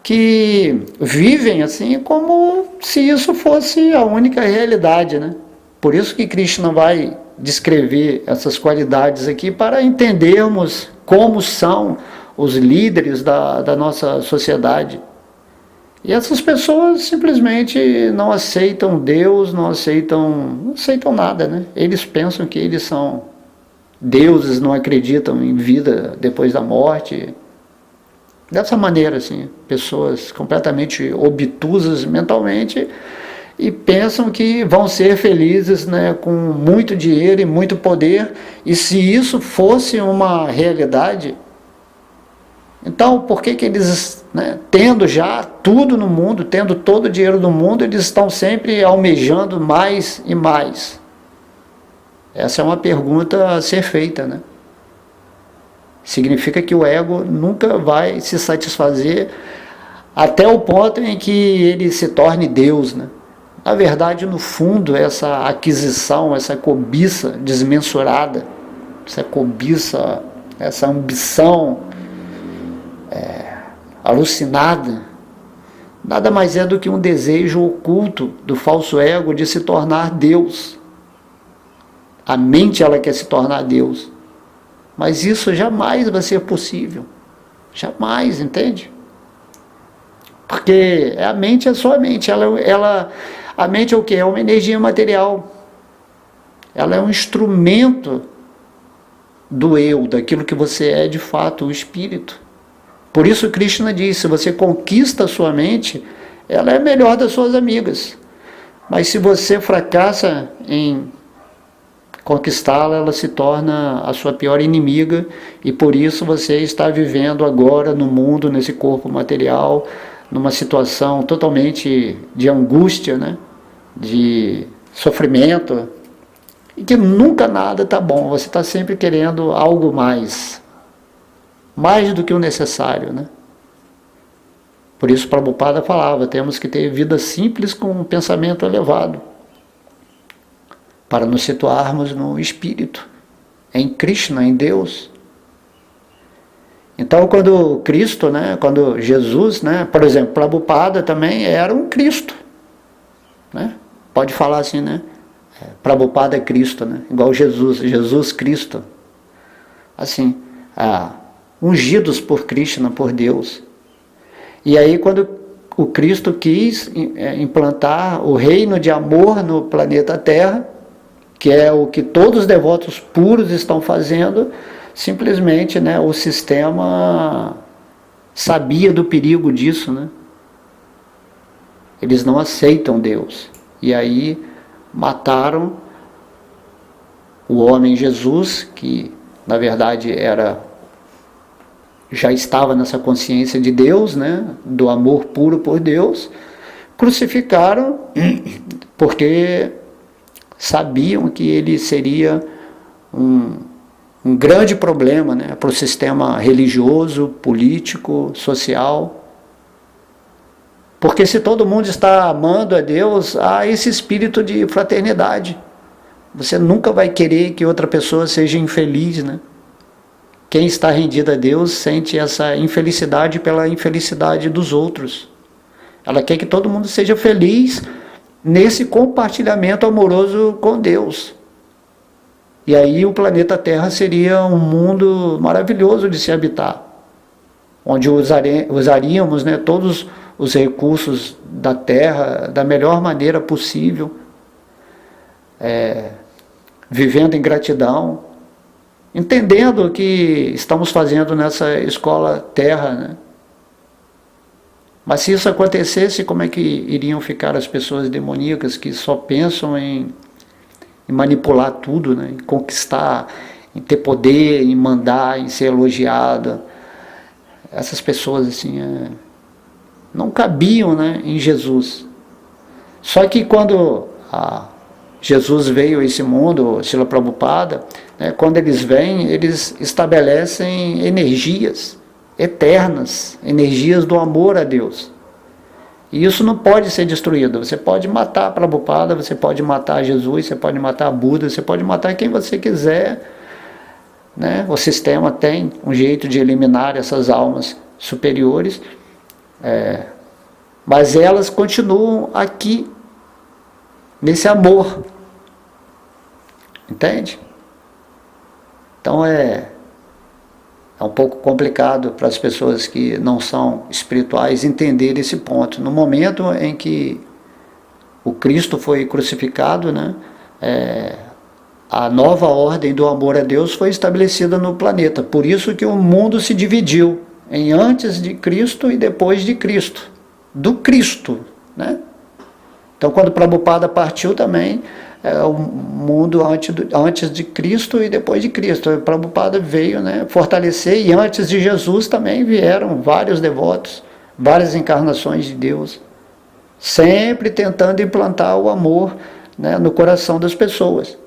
que vivem assim como se isso fosse a única realidade, né? Por isso que Krishna vai descrever essas qualidades aqui, para entendermos como são os líderes da nossa sociedade. E essas pessoas simplesmente não aceitam Deus, não aceitam nada, né? Eles pensam que eles são deuses, não acreditam em vida depois da morte. Dessa maneira, assim, pessoas completamente obtusas mentalmente e pensam que vão ser felizes, né, com muito dinheiro e muito poder. E se isso fosse uma realidade, então por que eles, né, tendo já tudo no mundo, tendo todo o dinheiro do mundo, eles estão sempre almejando mais e mais? Essa é uma pergunta a ser feita, né? Significa que o ego nunca vai se satisfazer até o ponto em que ele se torne Deus, né? Na verdade, no fundo, essa aquisição, essa cobiça desmensurada, essa cobiça, essa ambição alucinada, nada mais é do que um desejo oculto do falso ego de se tornar Deus. A mente, ela quer se tornar Deus. Mas isso jamais vai ser possível. Jamais, entende? Porque a mente é só a mente. A mente é o quê? É uma energia material. Ela é um instrumento do eu, daquilo que você é de fato, o espírito. Por isso Krishna diz, se você conquista a sua mente, ela é a melhor das suas amigas. Mas se você fracassa em conquistá-la, ela se torna a sua pior inimiga, e por isso você está vivendo agora no mundo, nesse corpo material, numa situação totalmente de angústia, né? De sofrimento, e que nunca nada está bom, você está sempre querendo algo mais do que o necessário, né? Por isso Prabhupada falava, temos que ter vida simples com um pensamento elevado, para nos situarmos no Espírito, em Krishna, em Deus. Então, quando Cristo, né, quando Jesus, né, por exemplo, Prabhupada também era um Cristo, né? Pode falar assim, né? Prabhupada é Cristo, né? Igual Jesus Cristo. Assim, ungidos por Krishna, por Deus. E aí, quando o Cristo quis implantar o reino de amor no planeta Terra, que é o que todos os devotos puros estão fazendo, simplesmente, né, o sistema sabia do perigo disso, né? Eles não aceitam Deus. E aí mataram o homem Jesus, que na verdade já estava nessa consciência de Deus, né, do amor puro por Deus. Crucificaram porque sabiam que ele seria um grande problema, né, para o sistema religioso, político, social. Porque se todo mundo está amando a Deus, há esse espírito de fraternidade. Você nunca vai querer que outra pessoa seja infeliz, né? Quem está rendido a Deus sente essa infelicidade pela infelicidade dos outros. Ela quer que todo mundo seja feliz nesse compartilhamento amoroso com Deus. E aí o planeta Terra seria um mundo maravilhoso de se habitar, onde usaríamos, né, todos os recursos da Terra da melhor maneira possível, vivendo em gratidão, entendendo o que estamos fazendo nessa escola Terra, né? Mas se isso acontecesse, como é que iriam ficar as pessoas demoníacas que só pensam em manipular tudo, né? Em conquistar, em ter poder, em mandar, em ser elogiada? Essas pessoas assim não cabiam, né, em Jesus. Só que quando Jesus veio a esse mundo, Srila Prabhupada, né, quando eles vêm, eles estabelecem energias eternas, energias do amor a Deus. E isso não pode ser destruído. Você pode matar Prabhupada, você pode matar Jesus, você pode matar Buda, você pode matar quem você quiser, né? O sistema tem um jeito de eliminar essas almas superiores, mas elas continuam aqui, nesse amor. Entende? Então é um pouco complicado para as pessoas que não são espirituais entender esse ponto. No momento em que o Cristo foi crucificado, né, a nova ordem do amor a Deus foi estabelecida no planeta. Por isso que o mundo se dividiu em antes de Cristo e depois de Cristo. Do Cristo, né? Então, quando Prabhupada partiu também, o mundo antes de Cristo e depois de Cristo. Prabhupada veio, né, fortalecer, e antes de Jesus também vieram vários devotos, várias encarnações de Deus, sempre tentando implantar o amor, né, no coração das pessoas.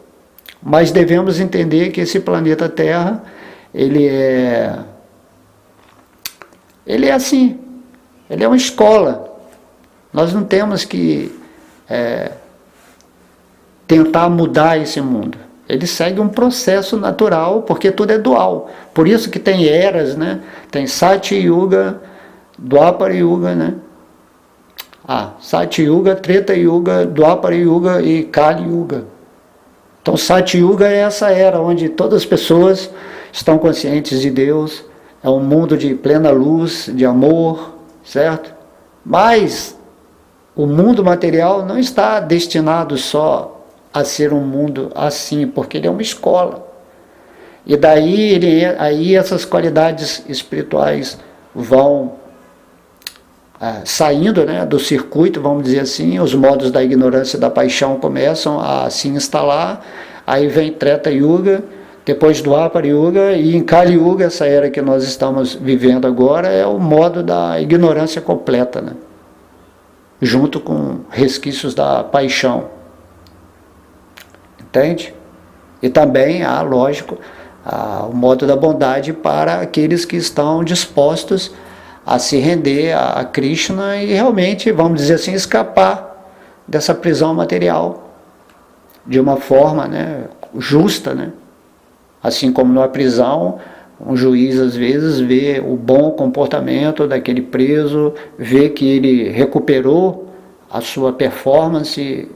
Mas devemos entender que esse planeta Terra, ele é assim, ele é uma escola. Nós não temos que tentar mudar esse mundo. Ele segue um processo natural, porque tudo é dual. Por isso que tem eras, né? Tem Sati Yuga, Dwapara Yuga, né? Sati Yuga, Treta Yuga, Dwapara Yuga e Kali Yuga. Então Sati Yuga é essa era onde todas as pessoas estão conscientes de Deus, é um mundo de plena luz, de amor, certo? Mas o mundo material não está destinado só a ser um mundo assim, porque ele é uma escola. E daí aí essas qualidades espirituais vão saindo, né, do circuito, vamos dizer assim, os modos da ignorância e da paixão começam a se instalar, aí vem Treta Yuga, depois do Dwapara Yuga, e em Kali Yuga, essa era que nós estamos vivendo agora, é o modo da ignorância completa, né? Junto com resquícios da paixão. Entende? E também há, lógico, o modo da bondade para aqueles que estão dispostos a se render a Krishna e realmente, vamos dizer assim, escapar dessa prisão material de uma forma, né, justa, né? Assim como numa prisão, Um juiz, às vezes, vê o bom comportamento daquele preso, vê que ele recuperou a sua performance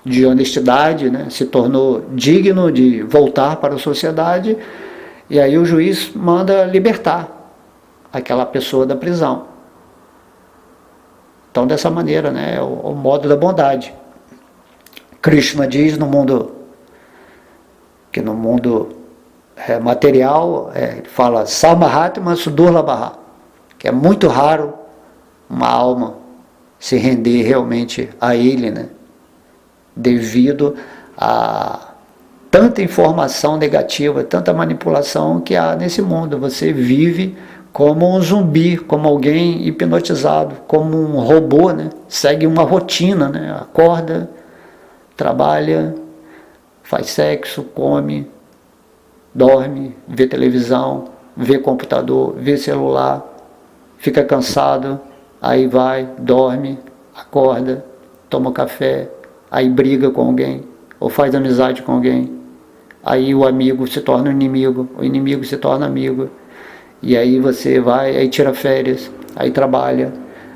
de honestidade, né? Se tornou digno de voltar para a sociedade, e aí o juiz manda libertar aquela pessoa da prisão. Então, dessa maneira, né, é o modo da bondade. Krishna diz no mundo material, ele fala Samahatma Sudurlabha, que é muito raro uma alma se render realmente a ele, né, devido a tanta informação negativa, tanta manipulação que há nesse mundo. Você vive como um zumbi, como alguém hipnotizado, como um robô, né? Segue uma rotina, né? Acorda, trabalha, faz sexo, come, dorme, vê televisão, vê computador, vê celular, fica cansado, aí vai, dorme, acorda, toma café, aí briga com alguém, ou faz amizade com alguém, aí o amigo se torna inimigo, o inimigo se torna amigo, e aí você vai, aí tira férias, aí trabalha,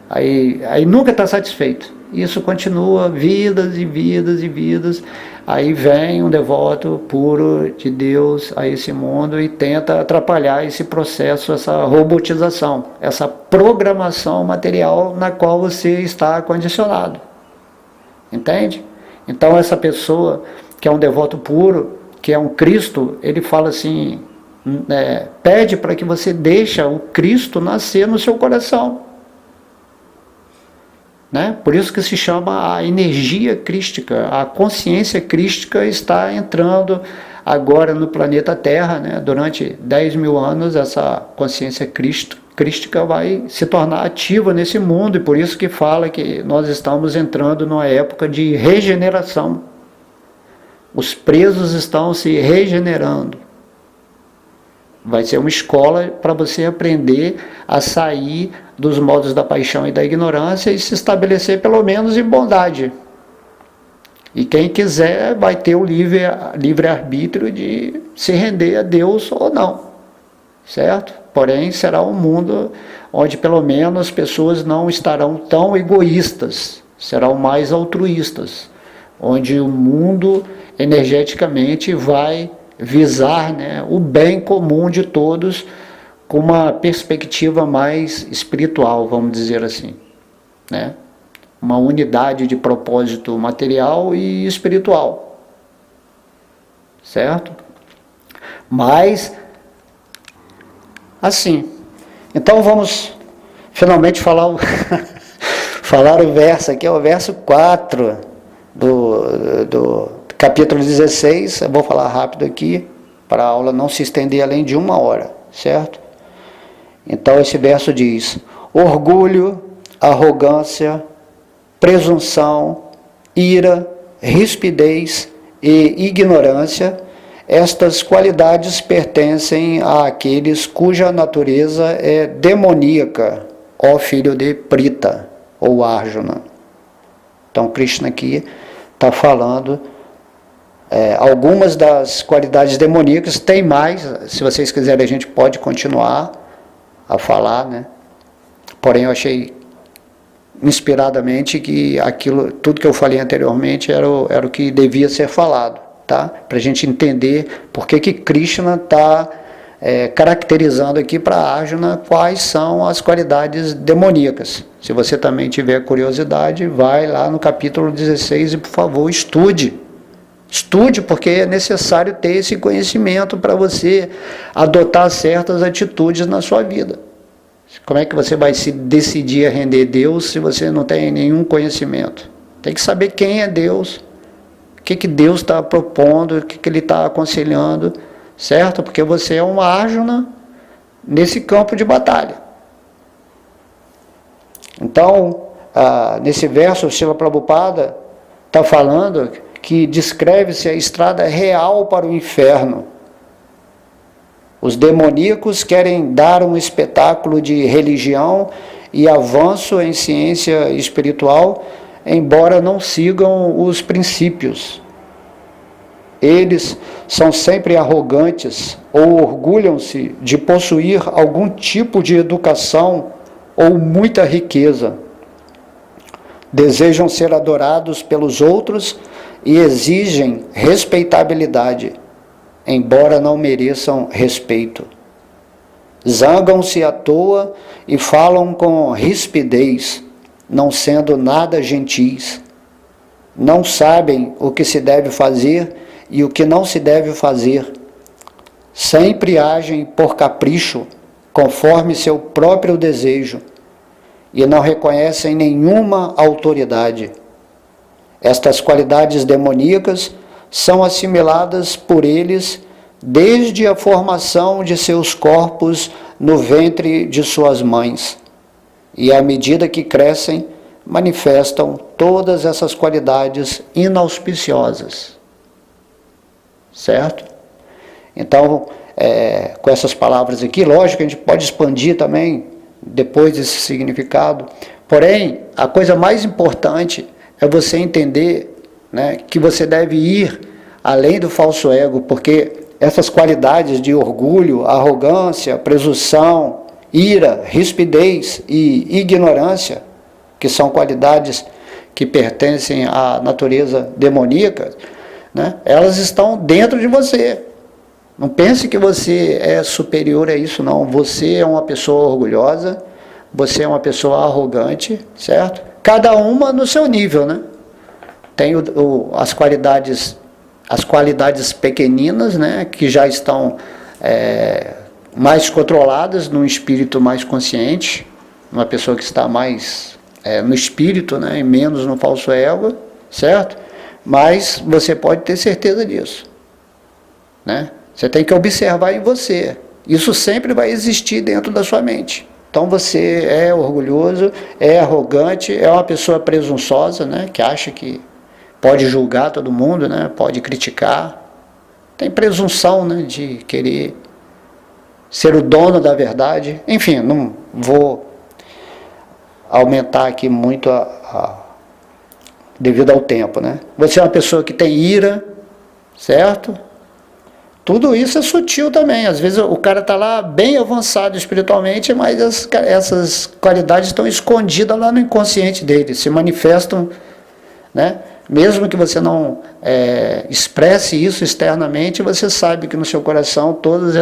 aí nunca está satisfeito. Isso continua vidas e vidas e vidas. Aí vem um devoto puro de Deus a esse mundo e tenta atrapalhar esse processo, essa robotização, essa programação material na qual você está condicionado. Entende? Então essa pessoa que é um devoto puro, que é um Cristo, ele fala assim, pede para que você deixe o Cristo nascer no seu coração. Né? Por isso que se chama a energia crística, a consciência crística está entrando agora no planeta Terra, né? Durante 10 mil anos essa consciência crística vai se tornar ativa nesse mundo, e por isso que fala que nós estamos entrando numa época de regeneração. Os presos estão se regenerando. Vai ser uma escola para você aprender a sair dos modos da paixão e da ignorância e se estabelecer pelo menos em bondade. E quem quiser vai ter o livre-arbítrio de se render a Deus ou não. Certo? Porém, será um mundo onde pelo menos as pessoas não estarão tão egoístas, serão mais altruístas. Onde o mundo energeticamente vai visar, né, o bem comum de todos com uma perspectiva mais espiritual, vamos dizer assim, né? Uma unidade de propósito material e espiritual, certo? Mas, assim, então vamos finalmente falar o verso aqui, é o verso 4 do capítulo 16, eu vou falar rápido aqui, para a aula não se estender além de 1 hora, certo? Então esse verso diz: orgulho, arrogância, presunção, ira, rispidez e ignorância, estas qualidades pertencem àqueles cuja natureza é demoníaca, ó filho de Prita, ou Arjuna. Então Krishna aqui está falando algumas das qualidades demoníacas, tem mais, se vocês quiserem a gente pode continuar a falar, né? Porém eu achei inspiradamente que tudo que eu falei anteriormente era o que devia ser falado, tá? Para a gente entender por que Krishna está caracterizando aqui para Arjuna quais são as qualidades demoníacas. Se você também tiver curiosidade, vai lá no capítulo 16 e, por favor, estude. Estude, porque é necessário ter esse conhecimento para você adotar certas atitudes na sua vida. Como é que você vai se decidir a render a Deus se você não tem nenhum conhecimento? Tem que saber quem é Deus, o que Deus está propondo, o que Ele está aconselhando, certo? Porque você é uma Arjuna nesse campo de batalha. Então, nesse verso, o Srila Prabhupada está falando que descreve-se a estrada real para o inferno. Os demoníacos querem dar um espetáculo de religião e avanço em ciência espiritual, embora não sigam os princípios. Eles são sempre arrogantes ou orgulham-se de possuir algum tipo de educação ou muita riqueza. Desejam ser adorados pelos outros e exigem respeitabilidade, embora não mereçam respeito. Zangam-se à toa e falam com rispidez, não sendo nada gentis. Não sabem o que se deve fazer e o que não se deve fazer. Sempre agem por capricho, conforme seu próprio desejo, e não reconhecem nenhuma autoridade. Estas qualidades demoníacas são assimiladas por eles desde a formação de seus corpos no ventre de suas mães, e à medida que crescem, manifestam todas essas qualidades inauspiciosas. Certo? Então, com essas palavras aqui, lógico que a gente pode expandir também depois desse significado, porém, a coisa mais importante é você entender, né, que você deve ir além do falso ego, porque essas qualidades de orgulho, arrogância, presunção, ira, rispidez e ignorância, que são qualidades que pertencem à natureza demoníaca, né, elas estão dentro de você. Não pense que você é superior a isso, não. Você é uma pessoa orgulhosa, você é uma pessoa arrogante, certo? Cada uma no seu nível, né? Tem as qualidades pequeninas, né, que já estão mais controladas num espírito mais consciente, uma pessoa que está mais no espírito, né, e menos no falso ego, certo? Mas você pode ter certeza disso, né? Você tem que observar em você. Isso sempre vai existir dentro da sua mente. Então você é orgulhoso, é arrogante, é uma pessoa presunçosa, né, que acha que pode julgar todo mundo, né, pode criticar. Tem presunção, né, de querer ser o dono da verdade. Enfim, não vou aumentar aqui muito devido ao tempo, né? Você é uma pessoa que tem ira, certo? Tudo isso é sutil também. Às vezes o cara está lá bem avançado espiritualmente, mas essas qualidades estão escondidas lá no inconsciente dele, se manifestam, né? Mesmo que você não expresse isso externamente, você sabe que no seu coração todos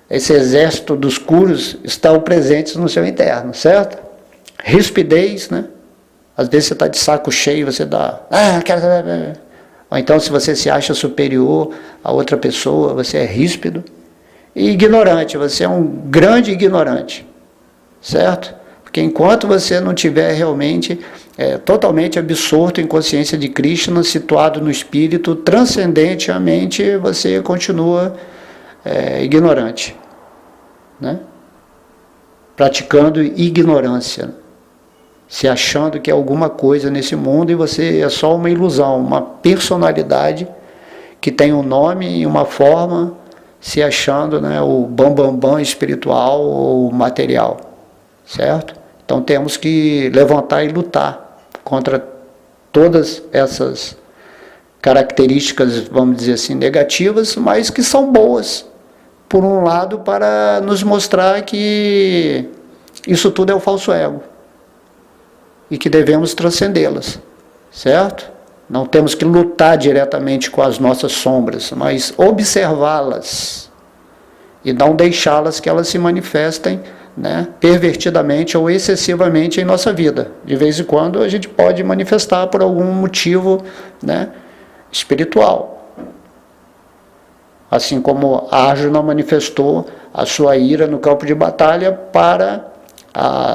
esse exército dos curos estão presentes no seu interno, certo? Rispidez, né? Às vezes você está de saco cheio, você dá... Ou então, se você se acha superior a outra pessoa, você é ríspido. E ignorante, você é um grande ignorante, certo? Porque enquanto você não tiver realmente totalmente absorto em consciência de Krishna, situado no espírito, transcendente à mente, você continua ignorante, né? Praticando ignorância, se achando que é alguma coisa nesse mundo e você é só uma ilusão, uma personalidade que tem um nome e uma forma, se achando, né, o bambambam espiritual ou material, certo? Então temos que levantar e lutar contra todas essas características, vamos dizer assim, negativas, mas que são boas, por um lado, para nos mostrar que isso tudo é o falso ego e que devemos transcendê-las, certo? Não temos que lutar diretamente com as nossas sombras, mas observá-las e não deixá-las que elas se manifestem, né, pervertidamente ou excessivamente em nossa vida. De vez em quando a gente pode manifestar por algum motivo, né, espiritual. Assim como Arjuna manifestou a sua ira no campo de batalha para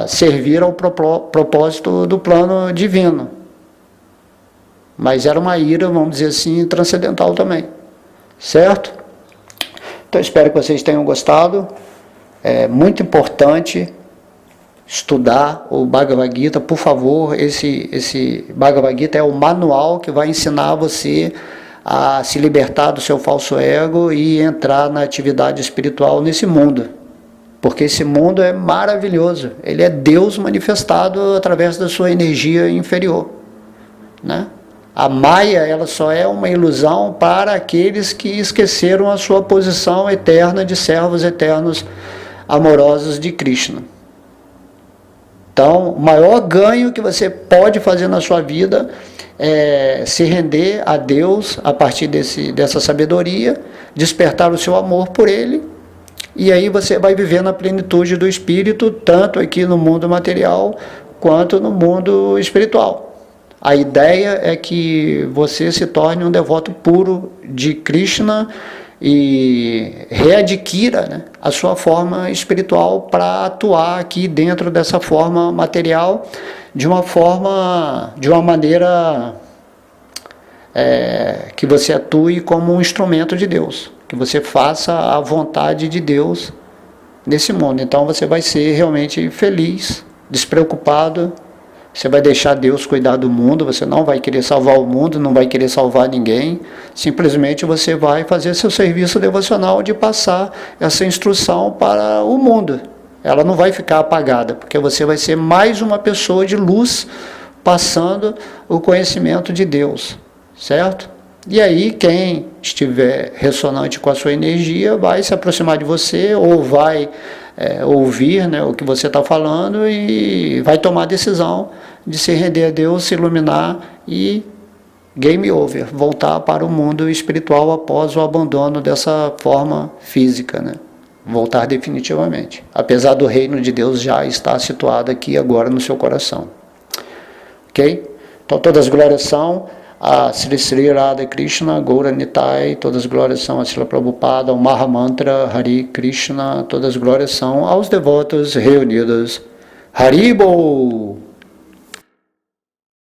servir ao propósito do plano divino. Mas era uma ira, vamos dizer assim, transcendental também. Certo? Então espero que vocês tenham gostado. É muito importante estudar o Bhagavad Gita, por favor. Esse Bhagavad Gita é o manual que vai ensinar você a se libertar do seu falso ego e entrar na atividade espiritual nesse mundo. Porque esse mundo é maravilhoso. Ele é Deus manifestado através da sua energia inferior, né? A Maya, ela só é uma ilusão para aqueles que esqueceram a sua posição eterna de servos eternos amorosos de Krishna. Então, o maior ganho que você pode fazer na sua vida é se render a Deus a partir dessa sabedoria, despertar o seu amor por Ele, e aí você vai viver na plenitude do Espírito, tanto aqui no mundo material, quanto no mundo espiritual. A ideia é que você se torne um devoto puro de Krishna e readquira, né, a sua forma espiritual para atuar aqui dentro dessa forma material de uma maneira que você atue como um instrumento de Deus, que você faça a vontade de Deus nesse mundo. Então você vai ser realmente feliz, despreocupado. Você vai deixar Deus cuidar do mundo, você não vai querer salvar o mundo, não vai querer salvar ninguém, simplesmente você vai fazer seu serviço devocional de passar essa instrução para o mundo. Ela não vai ficar apagada, porque você vai ser mais uma pessoa de luz passando o conhecimento de Deus, certo? E aí quem estiver ressonante com a sua energia vai se aproximar de você ou vai ouvir, né, o que você está falando e vai tomar a decisão de se render a Deus, se iluminar e game over, voltar para o mundo espiritual após o abandono dessa forma física, né? Voltar definitivamente, apesar do reino de Deus já estar situado aqui agora no seu coração. Ok? Então todas as glórias são a Sri Sri Radha Krishna, Gaura Nitai, todas as glórias são a Srila Prabhupada, ao Mahamantra, Hari Krishna, todas as glórias são aos devotos reunidos. Haribol!